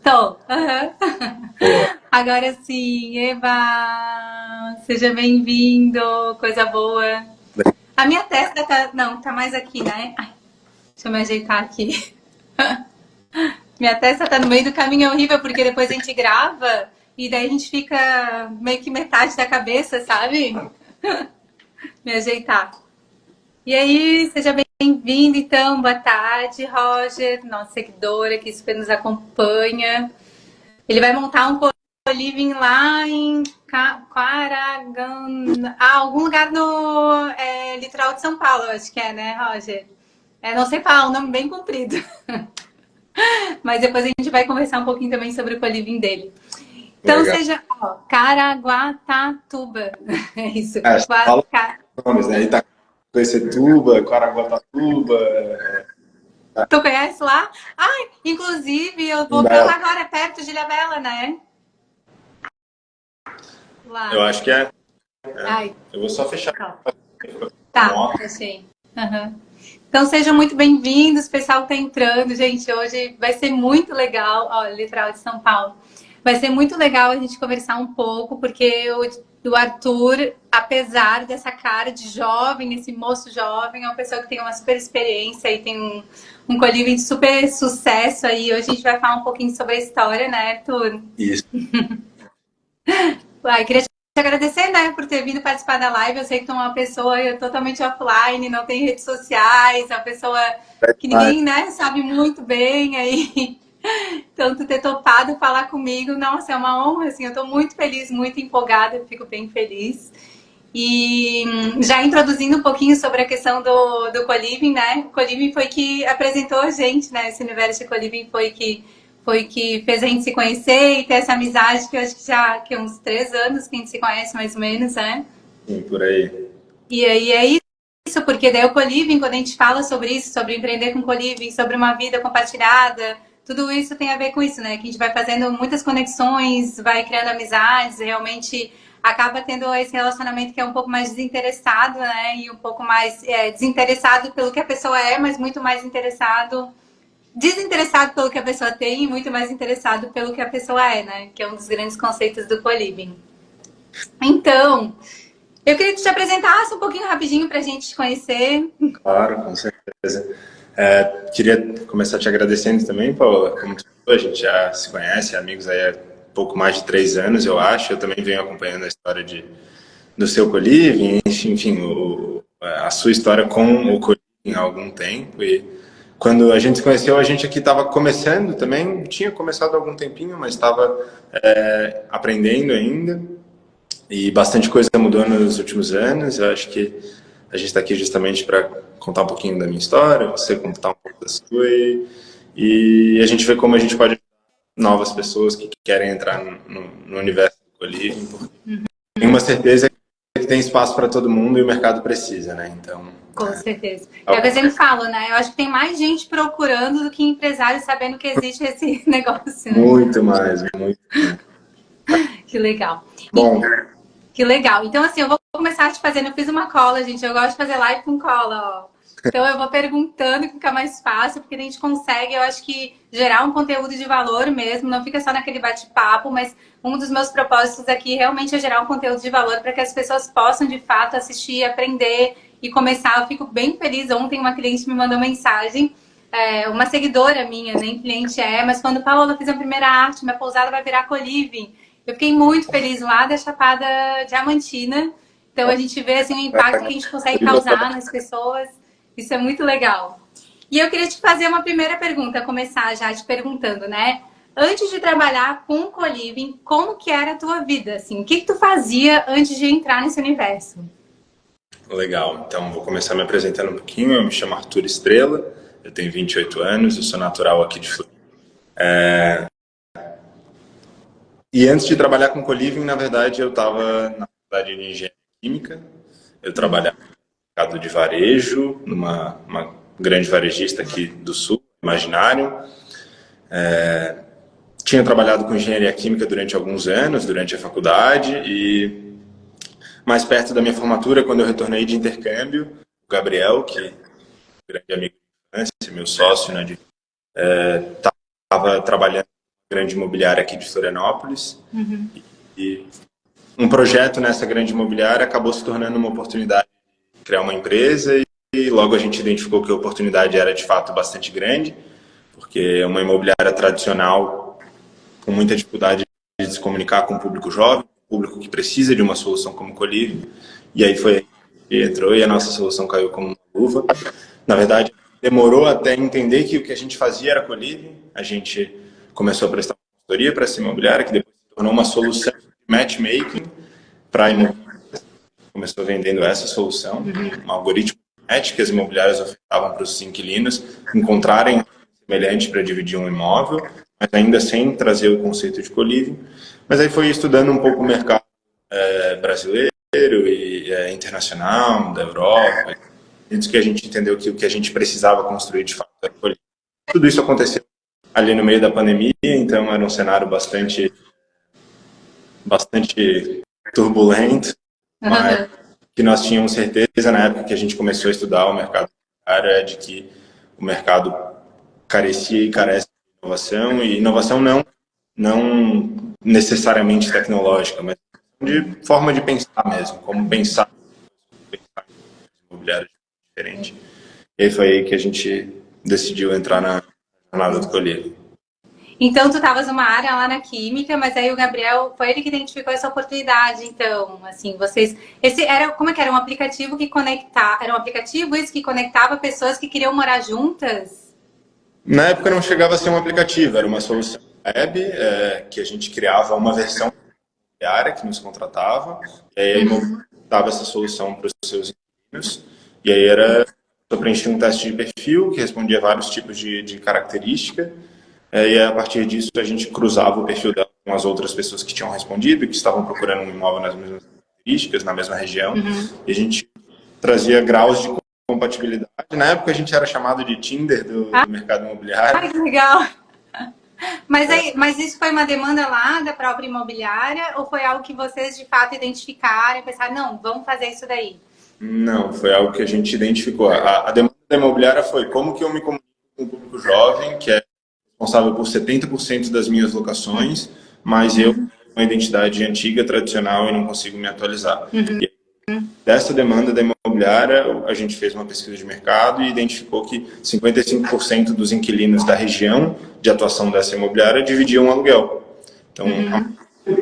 Tô. Aham. Agora sim, Eva, seja bem-vindo, coisa boa. A minha testa tá, não, tá mais aqui, né? Ai, deixa eu me ajeitar aqui. Minha testa tá no meio do caminho, é horrível, porque depois a gente grava e daí a gente fica meio que metade da cabeça, sabe? Me ajeitar. E aí, seja bem-vindo, então, boa tarde, Roger, nosso seguidor aqui super nos acompanha. Ele vai montar um co-living lá em Quaragana, algum lugar no litoral de São Paulo, eu acho que é, né, Roger? Não sei falar, um nome bem comprido. Mas depois a gente vai conversar um pouquinho também sobre o co-living dele. Então, Legal. seja, ó, Caraguatatuba. É isso. É, fala os nomes, né? Itacoacetuba, Caraguatatuba, Tu conhece lá? Ai, inclusive, eu vou pra lá Indaial. agora, perto de Ilhabela, né? Eu Lá. acho que é. Ai, Eu vou só fechar calma. a Tá, moto. achei. Aham. Então sejam muito bem-vindos, o pessoal que tá entrando, gente. Hoje vai ser muito legal, ó, litoral de São Paulo. Vai ser muito legal a gente conversar um pouco, porque o Arthur, apesar dessa cara de jovem, esse moço jovem, é uma pessoa que tem uma super experiência e tem um colívio de super sucesso aí. Hoje a gente vai falar um pouquinho sobre a história, né, Arthur? Isso. Queria te agradecer, né, por ter vindo participar da live. Eu sei que tu é uma pessoa totalmente offline, não tem redes sociais, é uma pessoa que Ah, ninguém, né, sabe muito bem aí. Então, tu ter topado falar comigo, nossa, é uma honra, assim, eu tô muito feliz, muito empolgada, fico bem feliz. E já introduzindo um pouquinho sobre a questão do co-living, né? O co-living foi que apresentou a gente, né? Esse universo de co-living foi que fez a gente se conhecer e ter essa amizade que eu acho que já que uns 3 anos que a gente se conhece mais ou menos, né? sim, por aí. E aí é isso, porque daí o co-living, quando a gente fala sobre isso, sobre empreender com co-living, sobre uma vida compartilhada, tudo isso tem a ver com isso, né? Que a gente vai fazendo muitas conexões, vai criando amizades, realmente acaba tendo esse relacionamento que é um pouco mais desinteressado, né? E um pouco mais desinteressado pelo que a pessoa é, mas muito mais desinteressado pelo que a pessoa tem e muito mais interessado pelo que a pessoa é, né? Que é um dos grandes conceitos do co-living. Então, eu queria que tu te apresentasse um pouquinho rapidinho pra gente te conhecer. Claro, com certeza. Queria começar te agradecendo também, Paula. Como tu falou, a gente já se conhece, amigos aí há pouco mais de 3 anos, eu acho. Eu também venho acompanhando a história do seu co-living, enfim, a sua história com o co-living há algum tempo. E quando a gente se conheceu, a gente aqui estava começando também, tinha começado há algum tempinho, mas estava aprendendo ainda. E bastante coisa mudou nos últimos anos. Eu acho que a gente está aqui justamente para contar um pouquinho da minha história, você contar um pouco da sua e a gente vê como a gente pode ajudar novas pessoas que querem entrar no universo do co-living, porque tenho uma certeza que tem espaço para todo mundo e o mercado precisa, né? Então, Com certeza. É o que eu sempre falo, né? Eu acho que tem mais gente procurando do que empresário sabendo que existe esse negócio, né? muito mais, muito. Que legal. Bom, Que legal. Então, assim, eu vou começar te fazendo. Eu fiz uma cola, gente. Eu gosto de fazer live com cola, ó. Então, eu vou perguntando que fica mais fácil, porque a gente consegue, eu acho que, gerar um conteúdo de valor mesmo. Não fica só naquele bate-papo, mas um dos meus propósitos aqui realmente é gerar um conteúdo de valor para que as pessoas possam, de fato, assistir, aprender e começar. Eu fico bem feliz. Ontem, uma cliente me mandou mensagem. Uma seguidora minha, nem cliente mas quando Paola fez a primeira arte, minha pousada vai virar co-living. Eu fiquei muito feliz lá da Chapada Diamantina. Então a gente vê assim, o impacto que a gente consegue causar nas pessoas. Isso é muito legal. E eu queria te fazer uma primeira pergunta, começar já te perguntando, né? Antes de trabalhar com o co-living, como que era a tua vida? Assim, o que tu fazia antes de entrar nesse universo? legal. Então, vou começar me apresentando um pouquinho. Eu me chamo Arthur Estrela, eu tenho 28 anos, eu sou natural aqui de Floripa. E antes de trabalhar com co-living, na verdade, eu estava na faculdade de engenharia química. Eu trabalhava no mercado de varejo, numa uma grande varejista aqui do Sul, Imaginário. Tinha trabalhado com engenharia química durante alguns anos, durante a faculdade, e mais perto da minha formatura, quando eu retornei de intercâmbio, o Gabriel, que é um grande amigo de infância, meu sócio, né, estava trabalhando grande imobiliária aqui de Florianópolis. E um projeto nessa grande imobiliária acabou se tornando uma oportunidade de criar uma empresa e logo a gente identificou que a oportunidade era de fato bastante grande, porque é uma imobiliária tradicional com muita dificuldade de se comunicar com o público jovem, público que precisa de uma solução como o Coliving. E aí foi aí que entrou e a nossa solução caiu como uma luva. Na verdade, demorou até entender que o que a gente fazia era Coliving. A gente começou a prestar consultoria para essa imobiliária, que depois se tornou uma solução de matchmaking para imobiliárias. Começou vendendo essa solução, um algoritmo de match que as imobiliárias ofertavam para os inquilinos encontrarem um semelhante para dividir um imóvel, mas ainda sem trazer o conceito de Coliving. Mas aí foi estudando um pouco o mercado brasileiro e internacional, da Europa, antes que a gente entendeu que o que a gente precisava construir de fato era Coliving. Tudo isso aconteceu ali no meio da pandemia, então era um cenário bastante turbulento, mas que nós tínhamos certeza na época que a gente começou a estudar o mercado é de que o mercado carecia e carece de inovação, e inovação não necessariamente tecnológica, mas de forma de pensar mesmo, como pensar imobiliário diferente. E aí foi aí que a gente decidiu entrar na jornada do Coliving. Então, tu estavas numa área lá na química, mas aí o Gabriel, foi ele que identificou essa oportunidade. Então, assim, vocês... como é que era? Um aplicativo que conectava... Era um aplicativo isso que conectava pessoas que queriam morar juntas? Na época não chegava a ser um aplicativo, era uma solução web, que a gente criava uma versão imobiliária que nos contratava, e aí a imobiliária dava essa solução para os seus inquilinos, e aí só preenchia um teste de perfil que respondia vários tipos de característica. E a partir disso a gente cruzava o perfil dela com as outras pessoas que tinham respondido e que estavam procurando um imóvel nas mesmas características, na mesma região. E a gente trazia graus de compatibilidade. Na época a gente era chamado de Tinder do mercado imobiliário. Ai, que legal! Mas isso foi uma demanda lá da própria imobiliária ou foi algo que vocês de fato identificaram e pensaram, não, vamos fazer isso daí? Não, foi algo que a gente identificou. A demanda da imobiliária foi como que eu me comunico com o público jovem, que é responsável por 70% das minhas locações, mas eu tenho uma identidade antiga, tradicional e não consigo me atualizar. E dessa demanda da imobiliária, a gente fez uma pesquisa de mercado e identificou que 55% dos inquilinos da região de atuação dessa imobiliária dividiam aluguel. Então,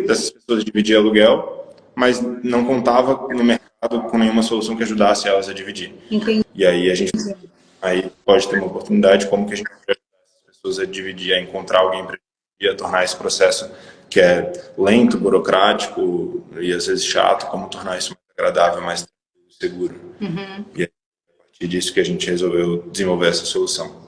dessas pessoas dividiam aluguel, mas não contava no mercado com nenhuma solução que ajudasse elas a dividir. Entendi. E aí aí pode ter uma oportunidade como que a gente a dividir, a encontrar alguém para dividir, a tornar esse processo que é lento, burocrático e às vezes chato, como tornar isso mais agradável, mais seguro. E é a partir disso que a gente resolveu desenvolver essa solução.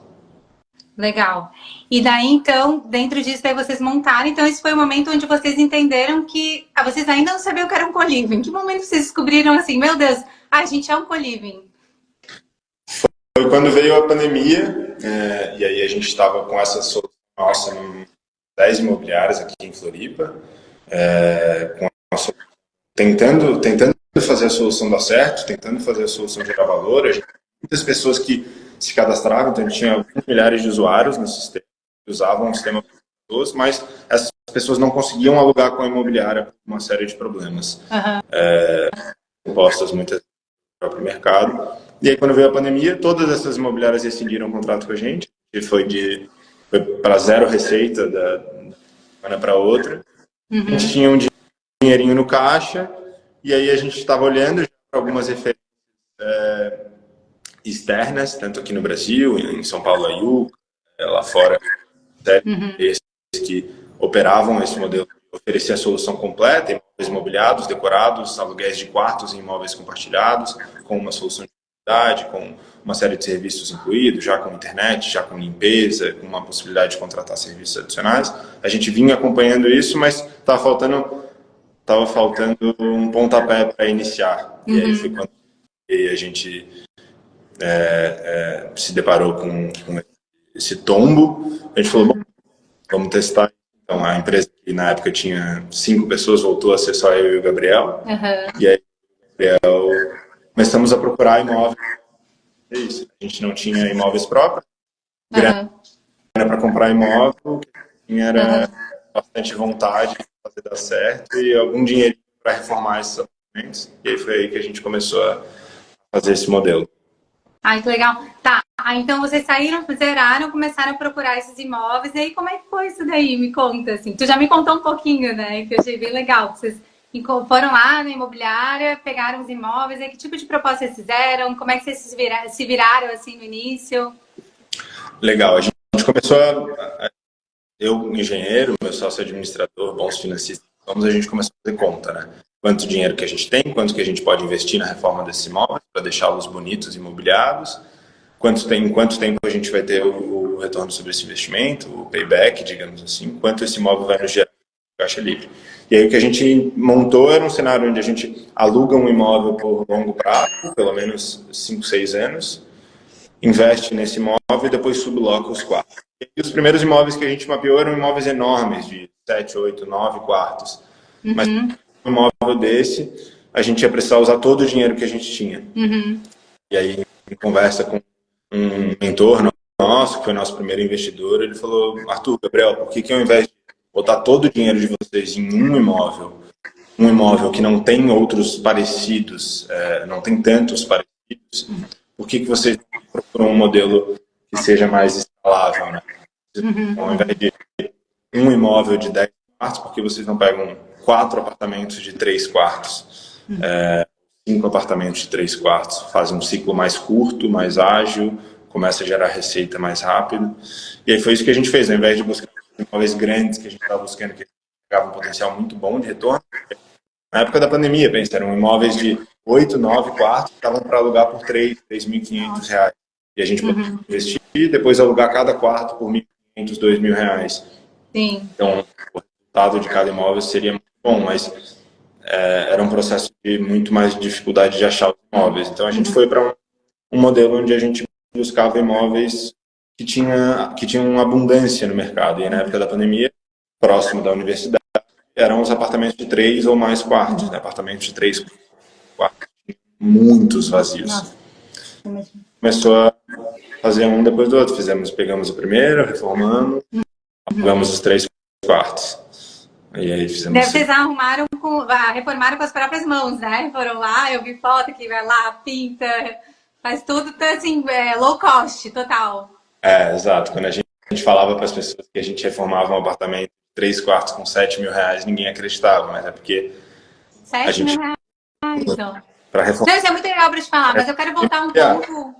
Legal. E daí, então, dentro disso, daí vocês montaram. Então, esse foi o momento onde vocês entenderam que vocês ainda não sabiam o que era um Coliving. Em que momento vocês descobriram assim, meu Deus, a gente é um Coliving? Foi quando veio a pandemia, e aí a gente estava com essa solução nossa em 10 imobiliárias aqui em Floripa, tentando fazer a solução dar certo, tentando fazer a solução gerar valor. A gente, muitas pessoas que se cadastravam, então a gente tinha alguns milhares de usuários no sistema, que usavam o sistema para pessoas, mas essas pessoas não conseguiam alugar com a imobiliária por uma série de problemas impostos muitas vezes no próprio mercado. E aí, quando veio a pandemia, todas essas imobiliárias rescindiram o contrato com a gente, e foi para zero receita da semana para outra. A gente tinha um dinheirinho no caixa, e aí a gente estava olhando para algumas referências externas, tanto aqui no Brasil, em São Paulo, a Yuca, lá fora, esses que operavam esse modelo, oferecia a solução completa, imóveis mobiliados, decorados, aluguéis de quartos em imóveis compartilhados, com uma solução de com uma série de serviços incluídos, já com internet, já com limpeza, com uma possibilidade de contratar serviços adicionais. A gente vinha acompanhando isso, mas estava faltando um pontapé para iniciar. E aí foi quando a gente se deparou com esse tombo. A gente falou, bom, vamos testar. Então, a empresa que na época tinha 5 pessoas, voltou a ser só eu e o Gabriel. E aí, começamos a procurar imóveis. É isso. A gente não tinha imóveis próprios. Grana para comprar imóvel. era bastante vontade de fazer dar certo e algum dinheiro para reformar esses apartamentos. E aí foi aí que a gente começou a fazer esse modelo. Ai, que legal. Tá, então vocês saíram, zeraram, começaram a procurar esses imóveis. E aí, como é que foi isso daí? Me conta, assim. Tu já me contou um pouquinho, né? Que eu achei bem legal. Vocês foram lá na imobiliária, pegaram os imóveis. Aí, que tipo de proposta vocês fizeram? Como é que vocês se viraram, assim, no início? Legal, a gente começou eu, engenheiro, meu sócio administrador, bons financistas, a gente começou a fazer conta, né? Quanto dinheiro que a gente tem, quanto que a gente pode investir na reforma desses imóveis para deixá-los bonitos e imobiliados, em quanto tempo a gente vai ter o retorno sobre esse investimento, o payback, digamos assim, quanto esse imóvel vai nos gerar caixa livre. E aí o que a gente montou era um cenário onde a gente aluga um imóvel por longo prazo, pelo menos 5, 6 anos, investe nesse imóvel e depois subloca os quartos. E os primeiros imóveis que a gente mapeou eram imóveis enormes, de 7, 8, 9 quartos. Mas um imóvel desse, a gente ia precisar usar todo o dinheiro que a gente tinha. E aí, em conversa com um mentor nosso, que foi nosso primeiro investidor, ele falou: Arthur, Gabriel, por que ao invés de botar todo o dinheiro de vocês em um imóvel que não tem outros parecidos, não tem tantos parecidos, por que vocês procuram um modelo que seja mais escalável, né? Ao invés de um imóvel de 10 quartos, porque vocês não pegam 4 apartamentos de 3 quartos, 5 apartamentos de 3 quartos, fazem um ciclo mais curto, mais ágil, começa a gerar receita mais rápido. E aí foi isso que a gente fez, ao invés de buscar imóveis grandes, que a gente estava buscando, que pegavam um potencial muito bom de retorno. Na época da pandemia, eram imóveis de 8, 9 quartos, que estavam para alugar por R$3.500. E a gente poderia investir e depois alugar cada quarto por R$1.500, R$2.000. Sim. Então, o resultado de cada imóvel seria muito bom, mas era um processo de muito mais dificuldade de achar os imóveis. Então, a gente foi para um modelo onde a gente buscava imóveis que tinham abundância no mercado. E na época da pandemia, próximo da universidade, eram os apartamentos de 3 ou mais quartos, né? Apartamentos de 3 quartos, muitos vazios. Nossa. Começou a fazer um depois do outro. Pegamos o primeiro, reformamos, alugamos os 3 quartos. E aí fizemos. Vocês reformaram com as próprias mãos, né? Foram lá, eu vi foto que vai lá, pinta, faz tudo assim, low cost, total. Exato. Quando a gente falava para as pessoas que a gente reformava um apartamento de 3 quartos com R$7.000, ninguém acreditava, mas é porque 7 mil reais, então. Para reformar. Não, isso é muito legal para te falar, mas eu quero voltar um pouco.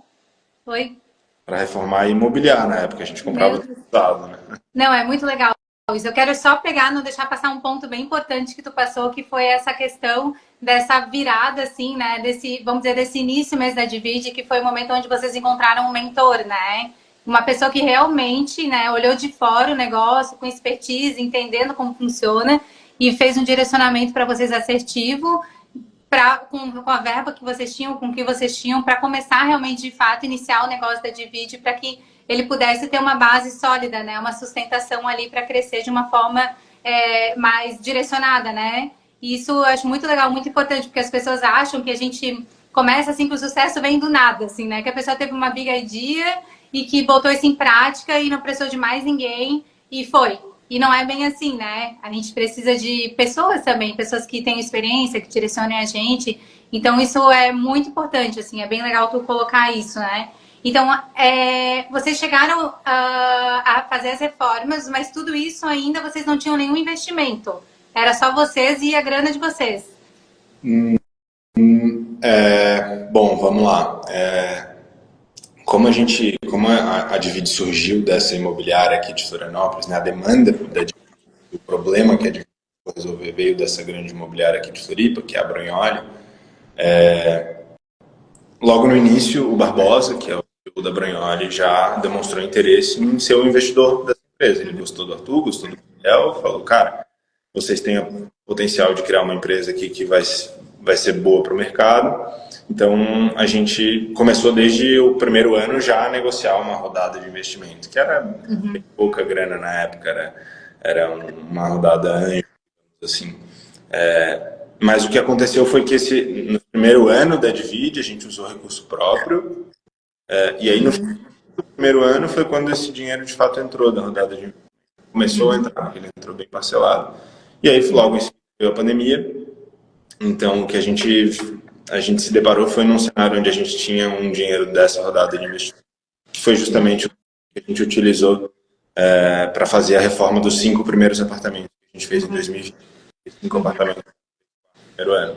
Oi? Para reformar e imobiliar, na época a gente comprava tudo usado, né? Não, é muito legal isso. Eu quero só pegar, não deixar passar um ponto bem importante que tu passou, que foi essa questão dessa virada, assim, né? Vamos dizer, desse início mesmo da Divide, que foi o momento onde vocês encontraram um mentor, né? Uma pessoa que realmente, né, olhou de fora o negócio, com expertise, entendendo como funciona, e fez um direcionamento para vocês assertivo, com a verba que vocês tinham, com o que vocês tinham, para começar realmente, de fato, iniciar o negócio da Divide, para que ele pudesse ter uma base sólida, né? Uma sustentação ali para crescer de uma forma mais direcionada, né? E isso eu acho muito legal, muito importante, porque as pessoas acham que a gente começa assim, que o sucesso vem do nada, assim, né? Que a pessoa teve uma big idea e que botou isso em prática e não precisou de mais ninguém e foi. E não é bem assim, né? A gente precisa de pessoas também, pessoas que têm experiência, que direcionem a gente. Então, isso é muito importante, assim, é bem legal tu colocar isso, né? Então, vocês chegaram a fazer as reformas, mas tudo isso ainda vocês não tinham nenhum investimento. Era só vocês e a grana de vocês. Bom, vamos lá. Como a Divide surgiu dessa imobiliária aqui de Florianópolis, né, a demanda do problema que a Divide resolver veio dessa grande imobiliária aqui de Floripa, que é a Brunholi. Logo no início, o Barbosa, que é o CEO da Brunholi, já demonstrou interesse em ser o investidor dessa empresa. Ele gostou do Arthur, gostou do Gabriel, falou: cara, vocês têm o potencial de criar uma empresa aqui que vai ser boa para o mercado. Então, a gente começou desde o primeiro ano já a negociar uma rodada de investimento, que era bem pouca grana na época, era uma rodada anjo, assim. Mas o que aconteceu foi que no primeiro ano da Divide a gente usou recurso próprio, e aí no primeiro ano foi quando esse dinheiro de fato entrou da rodada de investimento. começou a entrar, porque ele entrou bem parcelado. E aí, logo em seguida, veio a pandemia. Então, o que a gente se deparou foi num cenário onde a gente tinha um dinheiro dessa rodada de investimento, que foi justamente o que a gente utilizou para fazer a reforma dos 5 primeiros apartamentos que a gente fez em 2020. 5 apartamentos no primeiro ano.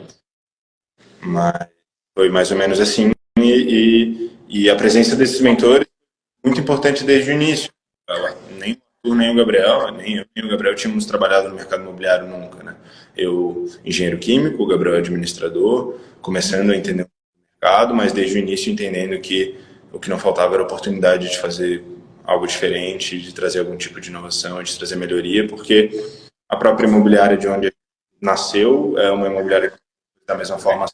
Mas foi mais ou menos assim. E a presença desses mentores é muito importante desde o início. Nem o Arthur, nem o Gabriel, nem eu nem o Gabriel tínhamos trabalhado no mercado imobiliário nunca, né? Eu, engenheiro químico, o Gabriel administrador, começando a entender o mercado, mas desde o início entendendo que o que não faltava era a oportunidade de fazer algo diferente, de trazer algum tipo de inovação, de trazer melhoria, porque a própria imobiliária de onde nasceu é uma imobiliária da mesma forma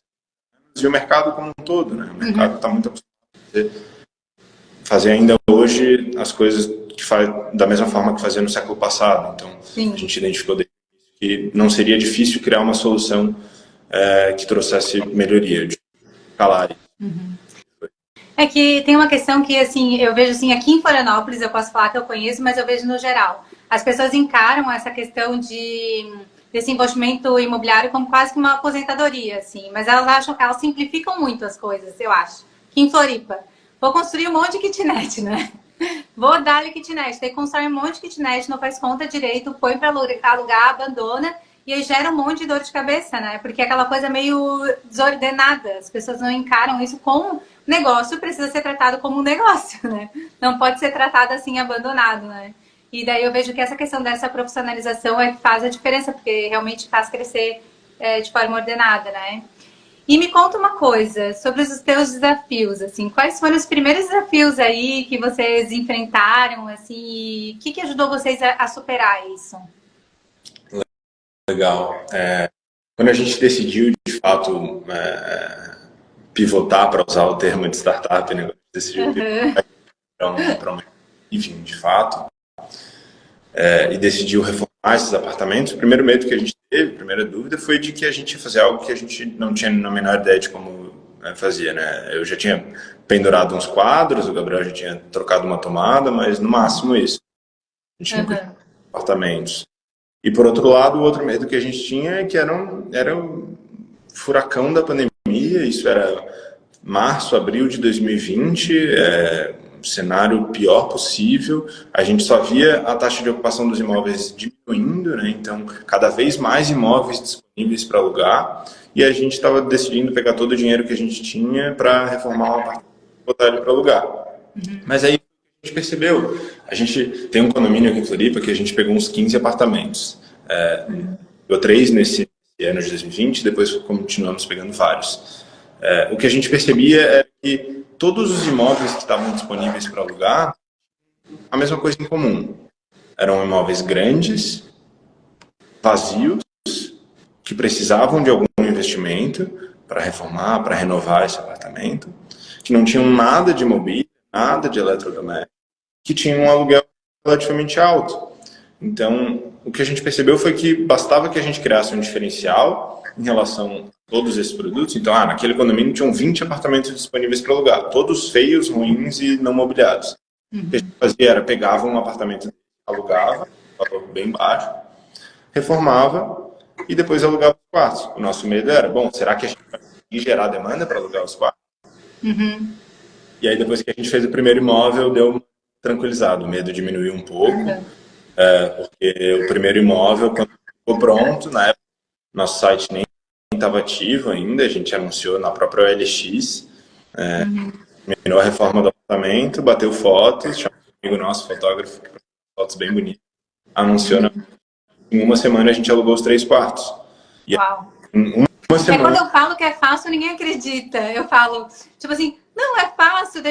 e o mercado como um todo, né? O mercado está muito acostumado a fazer ainda hoje as coisas que faz da mesma forma que fazia no século passado. Então, sim, a gente identificou que não seria difícil criar uma solução que trouxesse melhoria, de escalar. É que tem uma questão que, assim, eu vejo, assim, aqui em Florianópolis, eu posso falar que eu conheço, mas eu vejo no geral. As pessoas encaram essa questão desse investimento imobiliário como quase que uma aposentadoria, assim. Mas elas simplificam muito as coisas, eu acho. Aqui em Floripa, vou construir um monte de kitnet, né? Vou dar-lhe kitnet. Daí constrói um monte de kitnet, não faz conta direito, põe para alugar, abandona. E aí gera um monte de dor de cabeça, né? Porque é aquela coisa meio desordenada. As pessoas não encaram isso como negócio, precisa ser tratado como um negócio, né? Não pode ser tratado assim, abandonado, né? E daí eu vejo que essa questão dessa profissionalização é que faz a diferença, porque realmente faz crescer de forma ordenada, né? E me conta uma coisa sobre os teus desafios, assim, quais foram os primeiros desafios aí que vocês enfrentaram, assim, e o que ajudou vocês a superar isso? Legal. Quando a gente decidiu, de fato, pivotar, para usar o termo de startup, né? Decidiu pivotar para um living, de fato, e decidiu reformar esses apartamentos, o primeiro medo que a gente teve, a primeira dúvida, foi de que a gente ia fazer algo que a gente não tinha a menor ideia de como fazia, né? Eu já tinha pendurado uns quadros, o Gabriel já tinha trocado uma tomada, mas no máximo isso. A gente nunca tinha apartamentos. E por outro lado, o outro medo que a gente tinha é que era um furacão da pandemia, isso era março, abril de 2020, cenário pior possível. A gente só via a taxa de ocupação dos imóveis diminuindo, né? Então cada vez mais imóveis disponíveis para alugar, e a gente estava decidindo pegar todo o dinheiro que a gente tinha para reformar um apartamento e botar ele para alugar. Mas aí a gente percebeu, a gente tem um condomínio aqui em Floripa que a gente pegou uns 15 apartamentos. Pegou 3 nesse ano de 2020, depois continuamos pegando vários. O que a gente percebia é que todos os imóveis que estavam disponíveis para alugar, a mesma coisa em comum. Eram imóveis grandes, vazios, que precisavam de algum investimento para reformar, para renovar esse apartamento, que não tinham nada de mobília, nada de eletrodoméstico, que tinham um aluguel relativamente alto. Então, o que a gente percebeu foi que bastava que a gente criasse um diferencial em relação a todos esses produtos. Então, naquele condomínio tinham 20 apartamentos disponíveis para alugar, todos feios, ruins e não mobiliados. O que a gente fazia era, pegava um apartamento, alugava, valor bem baixo, reformava e depois alugava os quartos. O nosso medo era, será que a gente vai conseguir gerar demanda para alugar os quartos? E aí, depois que a gente fez o primeiro imóvel, deu uma tranquilizado, o medo diminuiu um pouco. Porque o primeiro imóvel, quando ficou pronto, na época, nosso site nem estava ativo ainda, a gente anunciou na própria OLX, terminou a reforma do apartamento, bateu fotos, chamou um amigo nosso, fotógrafo, que faz fotos bem bonitas, anunciou, em uma semana a gente alugou os 3 quartos. E Uau! em uma semana... Quando eu falo que é fácil, ninguém acredita. Eu falo, tipo assim, não é fácil.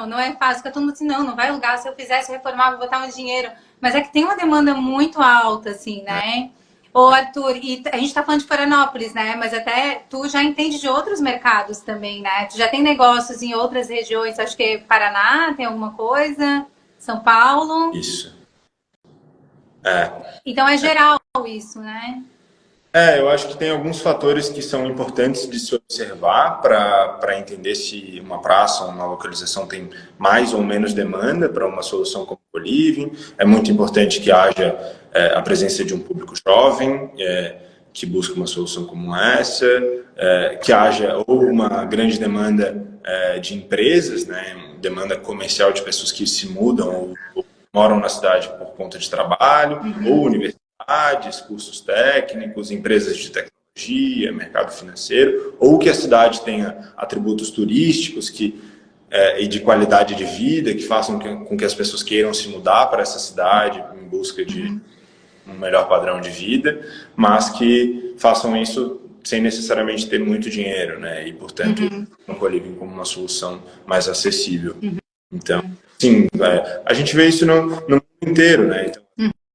Não é fácil. Fica todo mundo assim, não vai alugar. Se eu fizesse, eu reformava, vou botar um dinheiro. Mas é que tem uma demanda muito alta, assim, né? Ô, Arthur, e a gente tá falando de Florianópolis, né? Mas até tu já entende de outros mercados também, né? Tu já tem negócios em outras regiões, acho que Paraná tem alguma coisa, São Paulo. Isso. Então é geral isso, né? Eu acho que tem alguns fatores que são importantes de se observar para entender se uma praça ou uma localização tem mais ou menos demanda para uma solução como o co-living. É muito importante que haja a presença de um público jovem, que busca uma solução como essa, que haja ou uma grande demanda de empresas, né, demanda comercial de pessoas que se mudam ou moram na cidade por conta de trabalho, ou universidades, cursos técnicos, empresas de tecnologia, mercado financeiro, ou que a cidade tenha atributos turísticos e de qualidade de vida que façam com que as pessoas queiram se mudar para essa cidade em busca de um melhor padrão de vida, mas que façam isso sem necessariamente ter muito dinheiro, né? E, portanto, o co-living como uma solução mais acessível. Então, sim, a gente vê isso no mundo inteiro, né?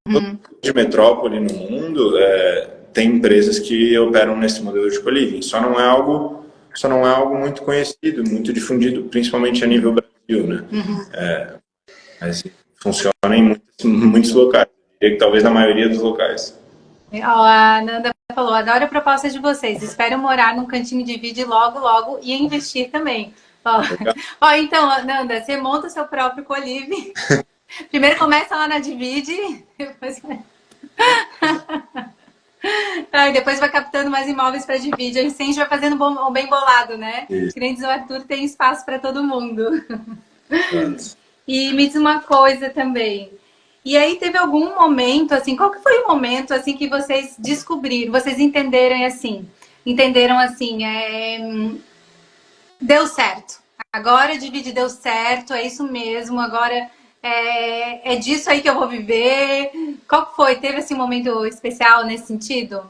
Então, de metrópole no mundo, tem empresas que operam nesse modelo de co-living. Só não é algo muito conhecido, muito difundido, principalmente a nível Brasil, né? Mas funciona em muitos locais. Que talvez na maioria dos locais. A Nanda falou, adoro a proposta de vocês, espero morar num cantinho de vídeo logo, logo e investir também. Então, Nanda, você monta o seu próprio co-living. Primeiro começa lá na Divide, depois vai captando mais imóveis para Divide. A gente vai fazendo um bem bolado, né? Que nem diz o Arthur, tem espaço para todo mundo. E me diz uma coisa também. E aí teve algum momento, assim, qual que foi o momento, assim, que vocês descobriram, vocês entenderam assim, deu certo. Agora Divide deu certo, é isso mesmo, agora é disso aí que eu vou viver. Qual que foi? Teve, assim, um momento especial nesse sentido?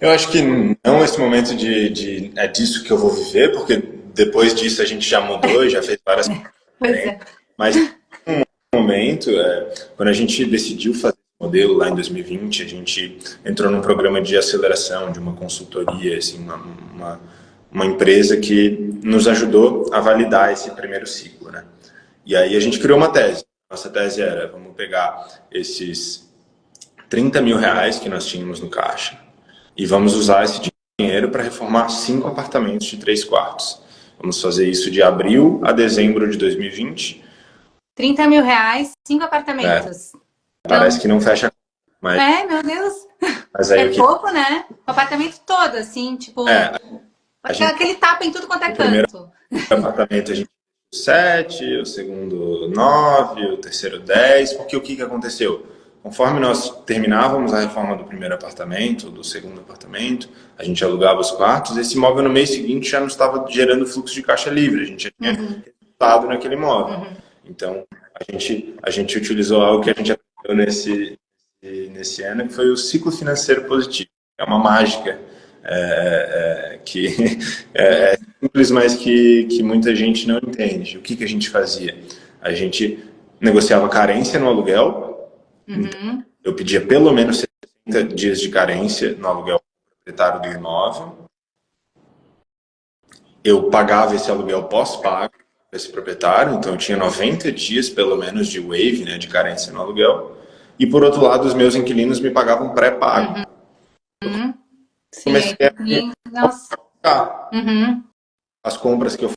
Eu acho que não esse momento de é disso que eu vou viver, porque depois disso a gente já mudou, já fez várias coisas. Mas momento, quando a gente decidiu fazer o modelo lá em 2020, a gente entrou num programa de aceleração, de uma consultoria, assim, uma empresa que nos ajudou a validar esse primeiro ciclo, né? E aí a gente criou uma tese. Nossa tese era, vamos pegar esses 30 mil reais que nós tínhamos no caixa e vamos usar esse dinheiro para reformar 5 apartamentos de 3 quartos. Vamos fazer isso de abril a dezembro de 2020. 30 mil reais, 5 apartamentos. Parece que não fecha. Mas... meu Deus. Mas aí pouco, né? O apartamento todo, assim, tipo... aquele tapa em tudo quanto é canto. O primeiro apartamento a gente 7, o segundo 9, o terceiro 10, porque o que aconteceu? Conforme nós terminávamos a reforma do primeiro apartamento, do segundo apartamento, a gente alugava os quartos, esse imóvel no mês seguinte já não estava gerando fluxo de caixa livre, a gente já tinha resultado naquele imóvel. Então, a gente utilizou algo que a gente aprendeu nesse ano, que foi o ciclo financeiro positivo. É uma mágica que é simples, mas que muita gente não entende. O que a gente fazia? A gente negociava carência no aluguel. Então, eu pedia pelo menos 60 dias de carência no aluguel proprietário do imóvel. Eu pagava esse aluguel pós-pago esse proprietário, então eu tinha 90 dias pelo menos de waive, né, de carência no aluguel, e por outro lado os meus inquilinos me pagavam pré-pago. Comecei a as compras que eu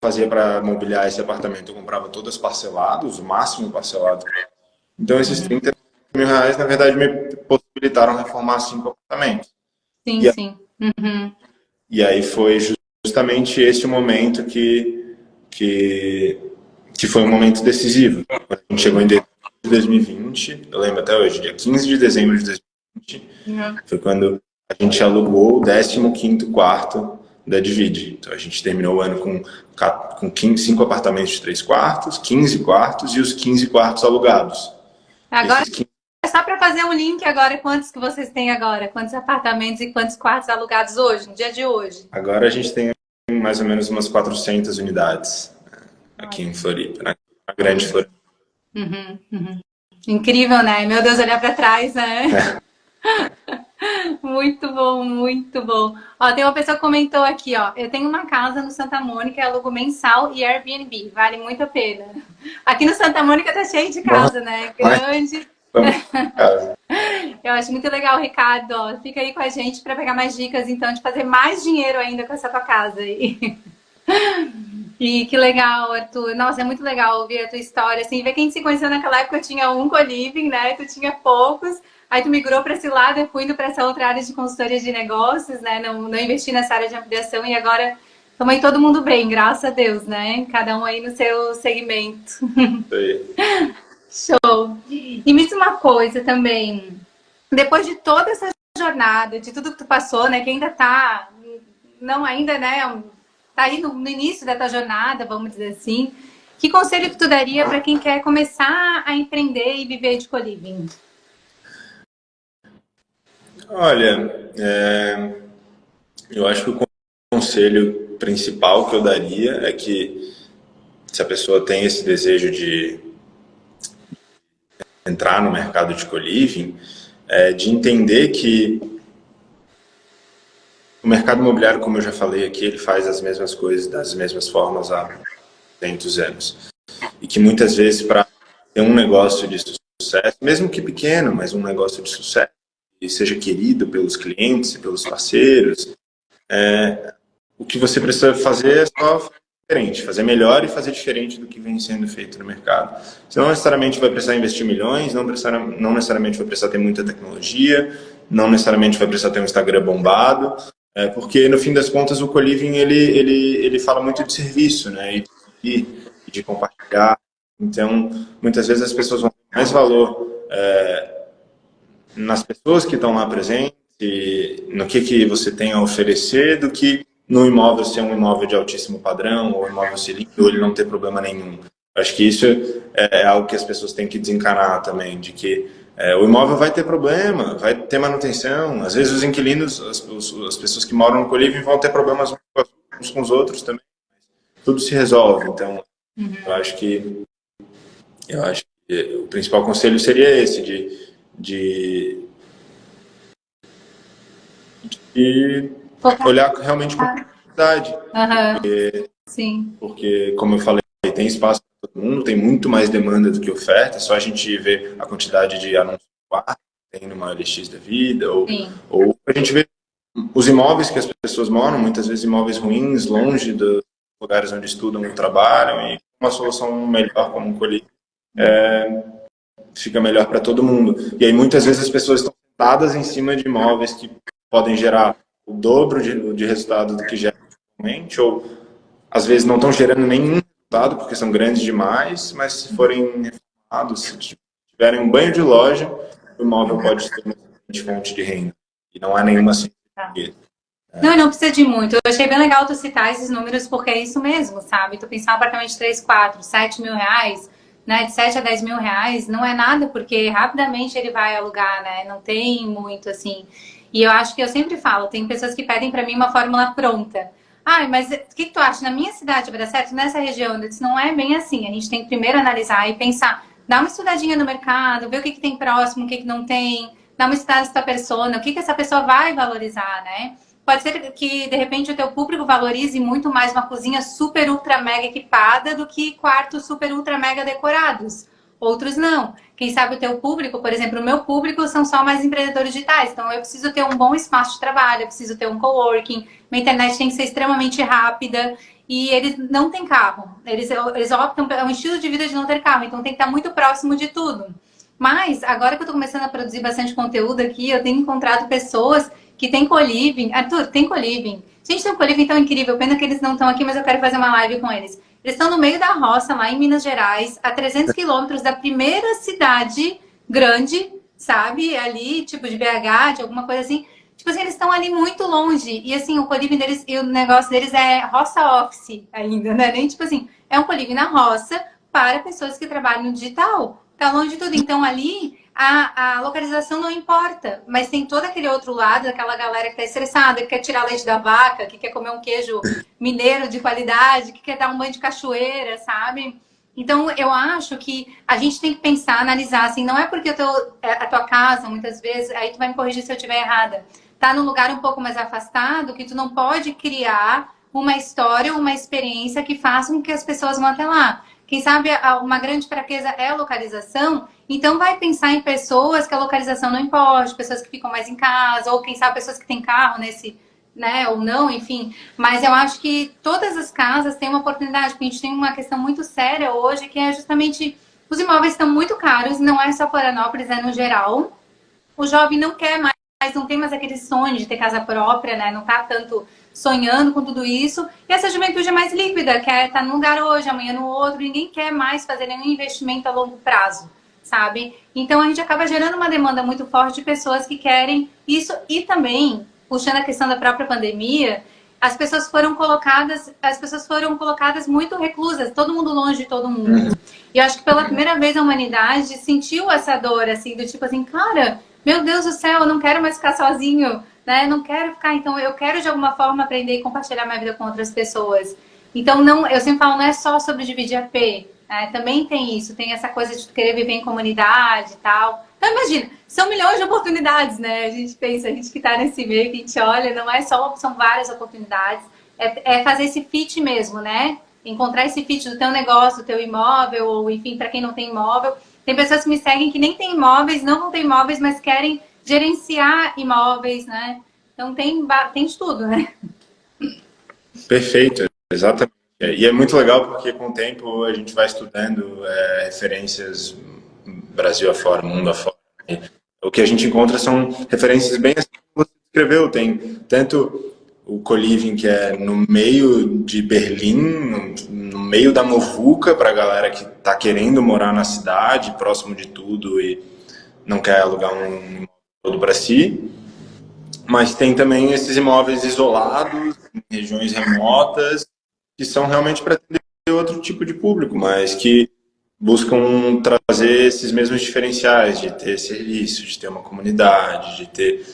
fazia para mobiliar esse apartamento, eu comprava todas parceladas, o máximo parcelado. Então esses 30 mil reais, na verdade, me possibilitaram reformar 5 apartamentos. E aí foi justamente esse o momento que foi um momento decisivo. Quando a gente chegou em dezembro de 2020, eu lembro até hoje, dia 15 de dezembro de 2020, foi quando a gente alugou o 15º quarto da Divide. Então a gente terminou o ano com 5 apartamentos de 3 quartos, 15 quartos e os 15 quartos alugados. Agora, só para fazer um link agora, quantos que vocês têm agora? Quantos apartamentos e quantos quartos alugados hoje, no dia de hoje? Agora a gente tem mais ou menos umas 400 unidades aqui em Floripa, na grande Floripa. Incrível, né? Meu Deus, olhar para trás, né? Muito bom, muito bom. Ó, tem uma pessoa que comentou aqui, ó. Eu tenho uma casa no Santa Mônica, alugo mensal e Airbnb. Vale muito a pena. Aqui no Santa Mônica tá cheio de casa, né? Grande. Eu acho muito legal, Ricardo. Ó, fica aí com a gente para pegar mais dicas, então, de fazer mais dinheiro ainda com essa tua casa aí. E que legal, Arthur. Nossa, é muito legal ouvir a tua história, assim, ver quem se conheceu naquela época. Eu tinha um co-living, né? Tu tinha poucos. Aí tu migrou para esse lado, eu fui indo para essa outra área de consultoria de negócios, né? Não investi nessa área de ampliação e agora estamos aí todo mundo bem, graças a Deus, né? Cada um aí no seu segmento. Show. E me diz uma coisa também. Depois de toda essa jornada, de tudo que tu passou, né? Que ainda tá, não ainda, né? Tá aí no início da tua jornada, vamos dizer assim. Que conselho que tu daria para quem quer começar a empreender e viver de co-living? Olha, eu acho que o conselho principal que eu daria é que se a pessoa tem esse desejo de entrar no mercado de co-living, de entender que o mercado imobiliário, como eu já falei aqui, ele faz as mesmas coisas das mesmas formas há 200 anos. E que muitas vezes, para ter um negócio de sucesso, mesmo que pequeno, mas um negócio de sucesso, e seja querido pelos clientes e pelos parceiros, o que você precisa fazer é só diferente, fazer melhor e fazer diferente do que vem sendo feito no mercado. Você não necessariamente vai precisar investir milhões, não necessariamente vai precisar ter muita tecnologia, não necessariamente vai precisar ter um Instagram bombado, porque no fim das contas o co-living ele fala muito de serviço, né, e de compartilhar. Então, muitas vezes as pessoas vão ter mais valor nas pessoas que estão lá presentes, no que você tem a oferecer, do que no imóvel ser um imóvel de altíssimo padrão, ou um imóvel ser limpo, ou ele não ter problema nenhum. Acho que isso é algo que as pessoas têm que desencanar também, de que o imóvel vai ter problema, vai ter manutenção. Às vezes os inquilinos, as pessoas que moram no co-living vão ter problemas uns com os outros também. Tudo se resolve. Então, eu acho que o principal conselho seria esse, de olhar realmente com oportunidade. Porque, como eu falei, tem espaço para todo mundo, tem muito mais demanda do que oferta, é só a gente ver a quantidade de anúncios que tem numa LX da vida, ou a gente vê os imóveis que as pessoas moram, muitas vezes imóveis ruins, longe dos lugares onde estudam ou trabalham, e uma solução melhor como um colírio fica melhor para todo mundo. E aí muitas vezes as pessoas estão sentadas em cima de imóveis que podem gerar o dobro de resultado do que gera atualmente, ou às vezes não estão gerando nenhum resultado porque são grandes demais, mas se forem reformados, se tiverem um banho de loja, o imóvel pode ser uma fonte de renda. E não há nenhuma Não precisa de muito. Eu achei bem legal tu citar esses números, porque é isso mesmo, sabe? Tu pensar um apartamento de 3, 4, 7 mil reais, né? De 7 a 10 mil reais, não é nada, porque rapidamente ele vai alugar, né? Não tem muito, assim. E eu acho que eu sempre falo, tem pessoas que pedem pra mim uma fórmula pronta. Mas o que tu acha? Na minha cidade vai dar certo? Nessa região? Eu disse, não é bem assim. A gente tem que primeiro analisar e pensar, dar uma estudadinha no mercado, ver o que tem próximo, o que não tem, dar uma estudada nessa persona, o que essa pessoa vai valorizar, né? Pode ser que, de repente, o teu público valorize muito mais uma cozinha super, ultra, mega equipada do que quartos super, ultra, mega decorados. Outros não. Quem sabe o teu público, por exemplo, o meu público são só mais empreendedores digitais. Então, eu preciso ter um bom espaço de trabalho, eu preciso ter um coworking, minha internet tem que ser extremamente rápida e eles não têm carro. Eles optam por um estilo de vida de não ter carro, então tem que estar muito próximo de tudo. Mas, agora que eu tô começando a produzir bastante conteúdo aqui, eu tenho encontrado pessoas que têm co-living. Arthur, tem co-living? Gente, tem um co-living tão incrível. Pena que eles não estão aqui, mas eu quero fazer uma live com eles. Eles estão no meio da roça, lá em Minas Gerais, a 300 quilômetros da primeira cidade grande, sabe? Ali, tipo de BH, de alguma coisa assim. Tipo assim, eles estão ali muito longe. E assim, o co-living deles, e o negócio deles é roça office ainda, né? Nem tipo assim, é um co-living na roça para pessoas que trabalham no digital. Tá longe de tudo. Então ali a localização não importa, mas tem todo aquele outro lado, daquela galera que tá estressada, que quer tirar leite da vaca, que quer comer um queijo mineiro de qualidade, que quer dar um banho de cachoeira, sabe? Então, eu acho que a gente tem que pensar, analisar, assim, não é porque a tua casa, muitas vezes, aí tu vai me corrigir se eu estiver errada, tá num lugar um pouco mais afastado, que tu não pode criar uma história, uma experiência que faça com que as pessoas vão até lá. Quem sabe uma grande fraqueza é a localização Então vai pensar em pessoas que a localização não importa, pessoas que ficam mais em casa, ou quem sabe pessoas que têm carro nesse, né, ou não, enfim. Mas eu acho que todas as casas têm uma oportunidade, porque a gente tem uma questão muito séria hoje, que é justamente os imóveis estão muito caros, não é só Florianópolis, é no geral. O jovem não quer mais, não tem mais aquele sonho de ter casa própria, né? Não tá tanto sonhando com tudo isso. E essa juventude é mais líquida, quer estar num lugar hoje, amanhã no outro. Ninguém quer mais fazer nenhum investimento a longo prazo, sabe? Então a gente acaba gerando uma demanda muito forte de pessoas que querem isso. E também, puxando a questão da própria pandemia, as pessoas foram colocadas muito reclusas, todo mundo longe de todo mundo. E eu acho que pela primeira vez a humanidade sentiu essa dor, assim, do tipo assim, cara, meu Deus do céu, eu não quero mais ficar sozinho, né? Não quero ficar, então eu quero de alguma forma aprender e compartilhar minha vida com outras pessoas. Então, não, eu sempre falo, não é só sobre dividir AP, né? Também tem isso, tem essa coisa de querer viver em comunidade e tal. Então, imagina, são milhões de oportunidades, né? A gente pensa, a gente que tá nesse meio, que a gente olha, não é só, são várias oportunidades. É fazer esse fit mesmo, né? Encontrar esse fit do teu negócio, do teu imóvel, ou enfim, para quem não tem imóvel. Tem pessoas que me seguem que nem tem imóveis, não vão ter imóveis, mas querem gerenciar imóveis, né? Então tem de tudo, né? Perfeito, exatamente. E é muito legal porque com o tempo a gente vai estudando referências Brasil afora, mundo afora. O que a gente encontra são referências bem assim como você escreveu. Tem tanto o co-living, que é no meio de Berlim, no meio da muvuca, para a galera que está querendo morar na cidade, próximo de tudo e não quer alugar um imóvel todo para si. Mas tem também esses imóveis isolados, em regiões remotas, que são realmente para atender outro tipo de público, mas que buscam trazer esses mesmos diferenciais de ter serviço, de ter uma comunidade, de ter,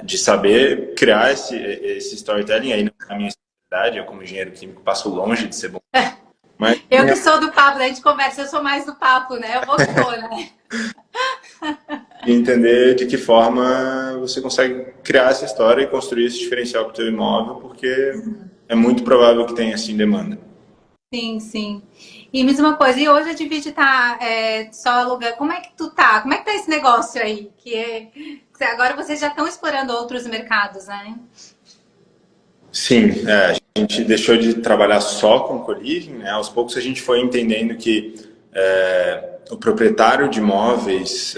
de saber criar esse storytelling. Aí na minha especialidade, eu como engenheiro químico passo longe de ser bom. Mas, eu que sou do papo, a gente conversa, eu sou mais do papo, né? Eu vou expor, né? E entender de que forma você consegue criar essa história e construir esse diferencial para o teu imóvel, porque é muito provável que tenha assim demanda. Sim, sim. E mesma coisa, e hoje a Divide tá só alugando. Como é que tu tá? Como é que tá esse negócio aí? Agora vocês já estão explorando outros mercados, né? Sim, a gente deixou de trabalhar só com co-living, né? Aos poucos a gente foi entendendo que o proprietário de imóveis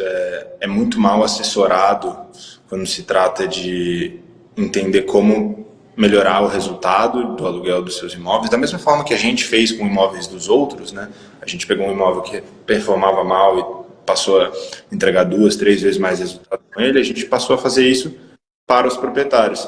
é muito mal assessorado quando se trata de entender como melhorar o resultado do aluguel dos seus imóveis, da mesma forma que a gente fez com imóveis dos outros, né? A gente pegou um imóvel que performava mal e passou a entregar 2, 3 vezes mais resultado com ele, a gente passou a fazer isso para os proprietários.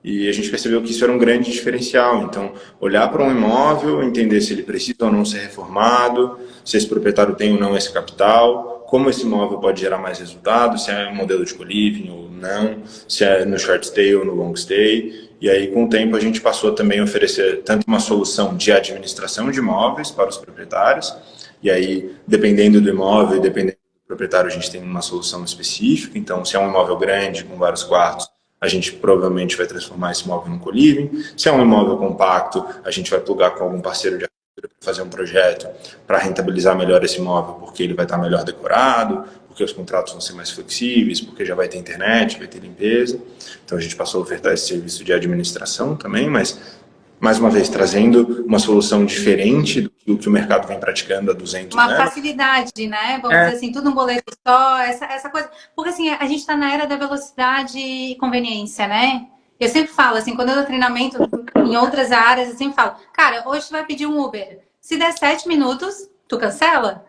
E a gente percebeu que isso era um grande diferencial. Então, olhar para um imóvel, entender se ele precisa ou não ser reformado, se esse proprietário tem ou não esse capital, como esse imóvel pode gerar mais resultado, se é um modelo de co-living ou não, se é no short stay ou no long stay. E aí, com o tempo, a gente passou também a oferecer tanto uma solução de administração de imóveis para os proprietários, e aí, dependendo do imóvel e dependendo do proprietário, a gente tem uma solução específica. Então, se é um imóvel grande, com vários quartos, a gente provavelmente vai transformar esse imóvel num co-living. Se é um imóvel compacto, a gente vai plugar com algum parceiro de arquitetura para fazer um projeto para rentabilizar melhor esse imóvel, porque ele vai estar melhor decorado, porque os contratos vão ser mais flexíveis, porque já vai ter internet, vai ter limpeza. Então a gente passou a ofertar esse serviço de administração também, mas mais uma vez, trazendo uma solução diferente do que o mercado vem praticando há 200 anos. Uma facilidade, né? Vamos dizer assim, tudo um boleto só, essa coisa. Porque assim, a gente está na era da velocidade e conveniência, né? Eu sempre falo, assim, quando eu dou treinamento em outras áreas, eu sempre falo, cara, hoje tu vai pedir um Uber. Se der 7 minutos, tu cancela?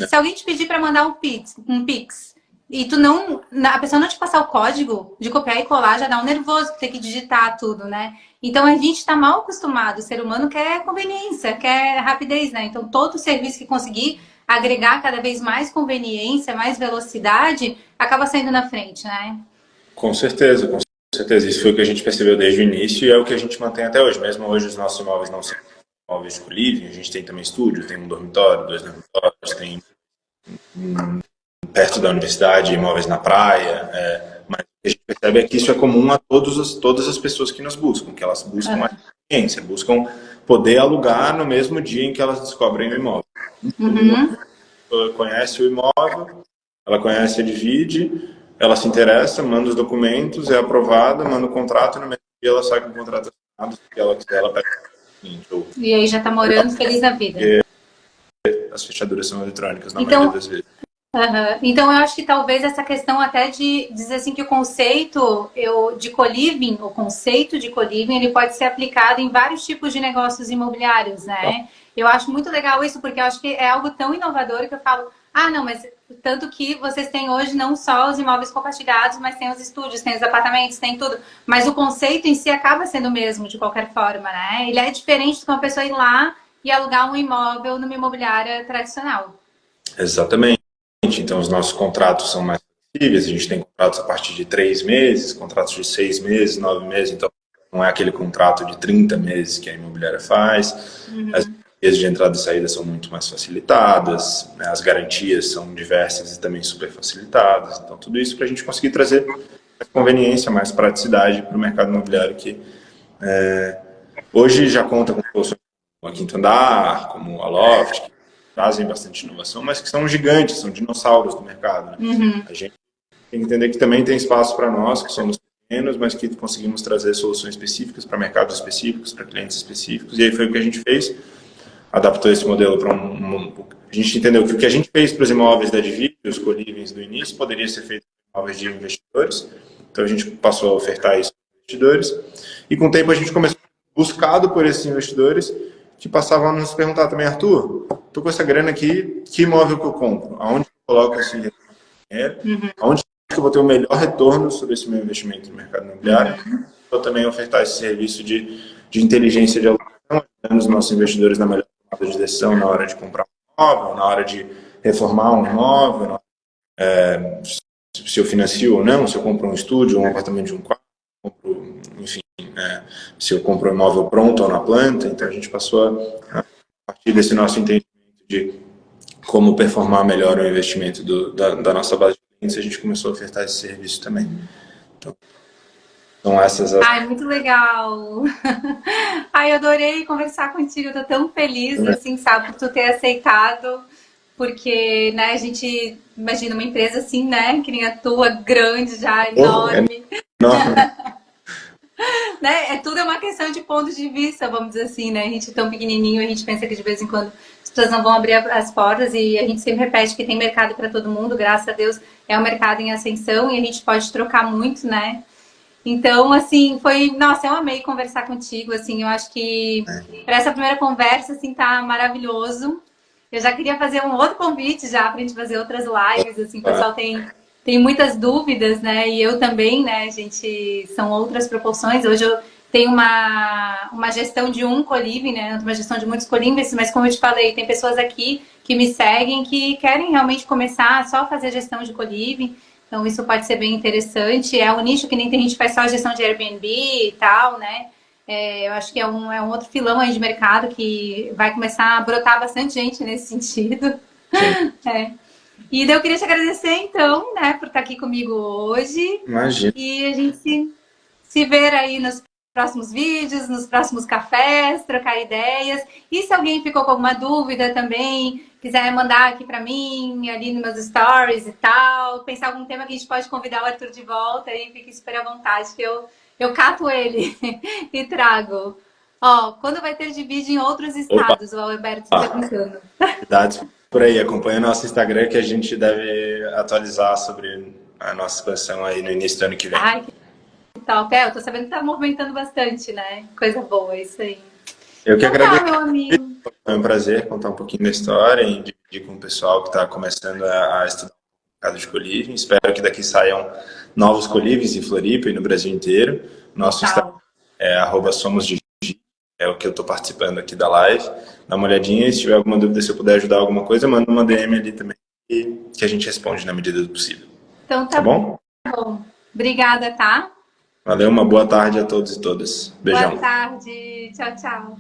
Se alguém te pedir para mandar um Pix, e tu não, a pessoa não te passar o código de copiar e colar, já dá um nervoso ter que digitar tudo, né? Então a gente está mal acostumado, o ser humano quer conveniência, quer rapidez, né? Então todo serviço que conseguir agregar cada vez mais conveniência, mais velocidade, acaba saindo na frente, né? Com certeza, com certeza. Isso foi o que a gente percebeu desde o início e é o que a gente mantém até hoje. Mesmo hoje os nossos imóveis não são imóveis de co-living, a gente tem também estúdio, tem um dormitório, 2 dormitórios, tem perto da universidade, imóveis na praia, mas o que a gente percebe é que isso é comum a todas as pessoas que nos buscam, que elas buscam a experiência, buscam poder alugar no mesmo dia em que elas descobrem o imóvel. Uhum. pessoa conhece o imóvel, ela conhece a Divide, ela se interessa, manda os documentos, é aprovada, manda o contrato e no mesmo dia ela sai com o contrato assinado, se ela quiser, ela pega o seguinte, E aí já tá morando feliz da vida. as fechaduras são eletrônicas na Então, maioria das vezes. então eu acho que talvez essa questão até de dizer assim que o conceito de co-living, o conceito de co-living, ele pode ser aplicado em vários tipos de negócios imobiliários, né? Eu acho muito legal isso, porque eu acho que é algo tão inovador que eu falo, não, mas tanto que vocês têm hoje não só os imóveis compartilhados, mas tem os estúdios, tem os apartamentos, tem tudo. Mas o conceito em si acaba sendo o mesmo, de qualquer forma, né? Ele é diferente de uma pessoa ir lá e alugar um imóvel numa imobiliária tradicional. Exatamente. Então, os nossos contratos são mais flexíveis. A gente tem contratos a partir de 3 meses, contratos de 6 meses, 9 meses. Então, não é aquele contrato de 30 meses que a imobiliária faz. As vias de entrada e saída são muito mais facilitadas, né? As garantias são diversas e também super facilitadas. Então, tudo isso para a gente conseguir trazer mais conveniência, mais praticidade para o mercado imobiliário que hoje já conta com soluções como a Quinto Andar, como a Loft, que trazem bastante inovação, mas que são gigantes, são dinossauros do mercado. Né? A gente tem que entender que também tem espaço para nós, que somos pequenos, mas que conseguimos trazer soluções específicas para mercados específicos, para clientes específicos. E aí foi o que a gente fez, adaptou esse modelo para a gente entendeu que o que a gente fez para os imóveis da Divide, os co-livings do início, poderia ser feito para imóveis de investidores. Então a gente passou a ofertar isso para investidores. E com o tempo a gente começou buscado por esses investidores que passavam a nos perguntar também, Arthur, estou com essa grana aqui, que imóvel que eu compro? Aonde eu coloco esse dinheiro? Aonde que eu vou ter o melhor retorno sobre esse meu investimento no mercado imobiliário? Vou também ofertar esse serviço de inteligência de alocação, ajudando os nossos investidores na melhor tomada de decisão na hora de comprar um imóvel, na hora de reformar um imóvel, se eu financio ou não, se eu compro um estúdio, um apartamento de um quarto, enfim, se eu compro um imóvel pronto ou na planta. Então a gente passou a partir desse nosso entendimento de como performar melhor o investimento da nossa base de clientes, a gente começou a ofertar esse serviço também. Então, são essas as... Ai, muito legal! Ai, eu adorei conversar contigo, eu tô tão feliz, assim, sabe, por tu ter aceitado, porque, né, a gente imagina uma empresa assim, né, que nem a tua, grande já, enorme. enorme. Né? Tudo é uma questão de ponto de vista, vamos dizer assim, né? A gente é tão pequenininho, a gente pensa que de vez em quando as pessoas não vão abrir as portas e a gente sempre repete que tem mercado para todo mundo, graças a Deus é um mercado em ascensão e a gente pode trocar muito, né? Então, assim, nossa, eu amei conversar contigo, assim, eu acho que para essa primeira conversa, assim, tá maravilhoso. Eu já queria fazer um outro convite já pra gente fazer outras lives, assim, o pessoal tem muitas dúvidas, né? E eu também, né? A gente são outras proporções. Hoje eu tenho uma gestão de um co-living, né? Uma gestão de muitos co-livings, mas como eu te falei, tem pessoas aqui que me seguem que querem realmente começar só a fazer gestão de co-living. Então isso pode ser bem interessante. É um nicho que nem tem gente que faz só gestão de Airbnb e tal, né? Eu acho que é um outro filão aí de mercado que vai começar a brotar bastante gente nesse sentido. E daí eu queria te agradecer, então, né, por estar aqui comigo hoje. Imagina. E a gente se ver aí nos próximos vídeos, nos próximos cafés, trocar ideias. E se alguém ficou com alguma dúvida também, quiser mandar aqui para mim, ali nos meus stories e tal, pensar algum tema que a gente pode convidar o Arthur de volta, aí fique super à vontade, que eu cato ele e trago. Quando vai ter de vídeo em outros estados, o Alberto está perguntando. Verdade. Por aí, acompanha nosso Instagram que a gente deve atualizar sobre a nossa expansão aí no início do ano que vem. Ai, que top. Eu tô sabendo que tá movimentando bastante, né? Coisa boa, isso aí. Eu que agradeço. Meu amigo. Foi um prazer contar um pouquinho da história e dividir com o pessoal que está começando a estudar o mercado de co-living. Espero que daqui saiam novos co-livings em Floripa e no Brasil inteiro. Nosso Instagram é @somosdigi, é o que eu estou participando aqui da live. Dá uma olhadinha e se tiver alguma dúvida, se eu puder ajudar alguma coisa, manda uma DM ali também que a gente responde na medida do possível. Então tá bom? Obrigada, tá? Valeu, uma boa tarde a todos e todas. Beijão. Boa tarde. Tchau, tchau.